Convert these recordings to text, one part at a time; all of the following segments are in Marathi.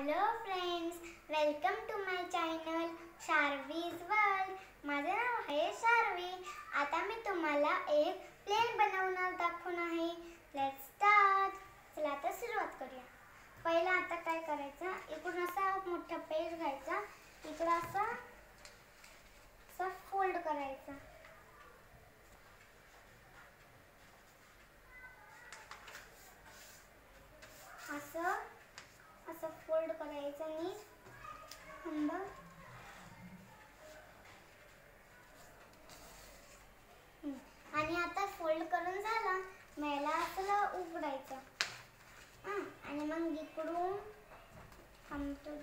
Hello friends, welcome to my channel शार्वीज वर्ल्ड. माझे नाव आहे शार्वी. आता मी तुम्हाला एक प्लेन बनवणार दाखवणार आहे. Let's start. चला आता सुरुवात करूया. पहिला आता काय करायचं, इकडून असा मोठा पेज घ्यायचा, इकडे असा फोल्ड करायचा. असं फोल्ड करायचं नीट. आणि आता फोल्ड करून झाला, मला असं उघडायचं. आणि मग इकडून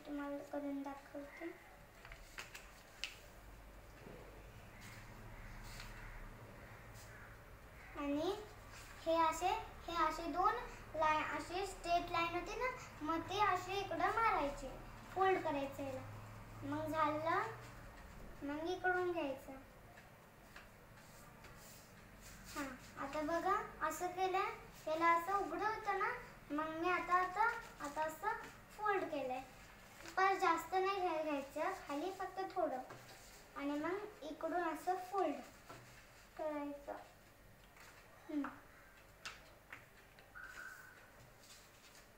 तुम्हाला करून दाखवते. आणि हे असे दोन लाईन, असे स्ट्रेट लाईन होते ना, मग ते असे इकडं मारायचे, फोल्ड करायचं याला. मग झालं, मग इकडून घ्यायचं. आता बघा असं केलंय, याला असं उघडं होतं ना, मग मी आता असं फोल्ड केलंय. पण जास्त नाही घ्यायचं, खाली फक्त थोडं. आणि मग इकडून असं फोल्ड करायचं.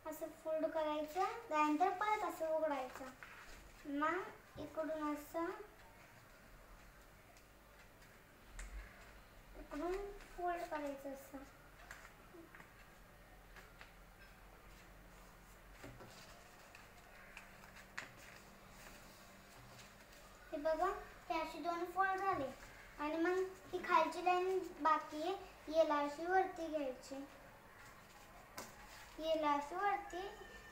असं फोल्ड करायचं, त्यानंतर परत असं उघडायचं. मग इकडून फोल्ड करायचं असं. हे बघा, हे अशी दोन फोल्ड झाले. आणि मग ही खालची लाईन बाकी आहे, याला अशी वरती घ्यायची. याला अशी वरती,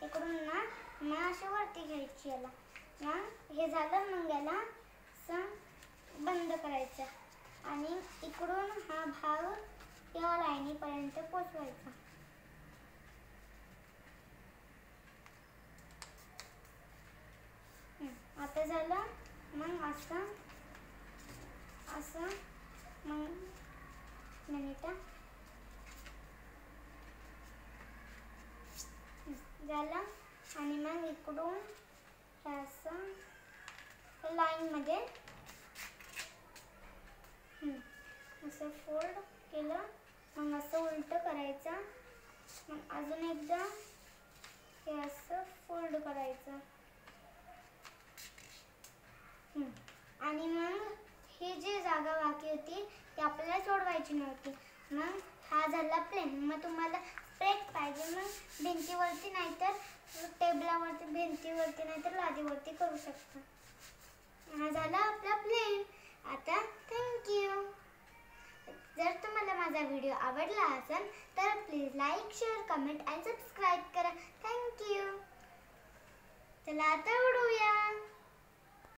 इकडून ना मग अशी वरती घ्यायची याला. मग हे झालं, मग याला असं बंद करायचं. आणि इकडून हा भाग या लाईनीपर्यंत पोचवायचा. आता झालं, मग असं मग मिनिट झालं. आणि मग इकडून असं लाईनमध्ये असं फोल्ड केलं. मग असं उलट करायचं. मग अजून एकदा हे असं फोल्ड करायचं. आणि मग ही जी जागा बाकी होती ती आपल्याला सोडवायची नव्हती. मग हा झाला प्लेन. मग तुम्हाला स्ट्रेट पाहिजे, मग भिंतीवरती नाहीतर टेबलावरती, भिंतीवरती नाहीतर लादीवरती करू शकता. हा झाला आपला प्लेन. आता थँक्यू. जर तुम्हाला माझा व्हिडिओ आवडला असेल तर प्लीज लाईक, शेअर, कमेंट आणि सबस्क्राईब करा.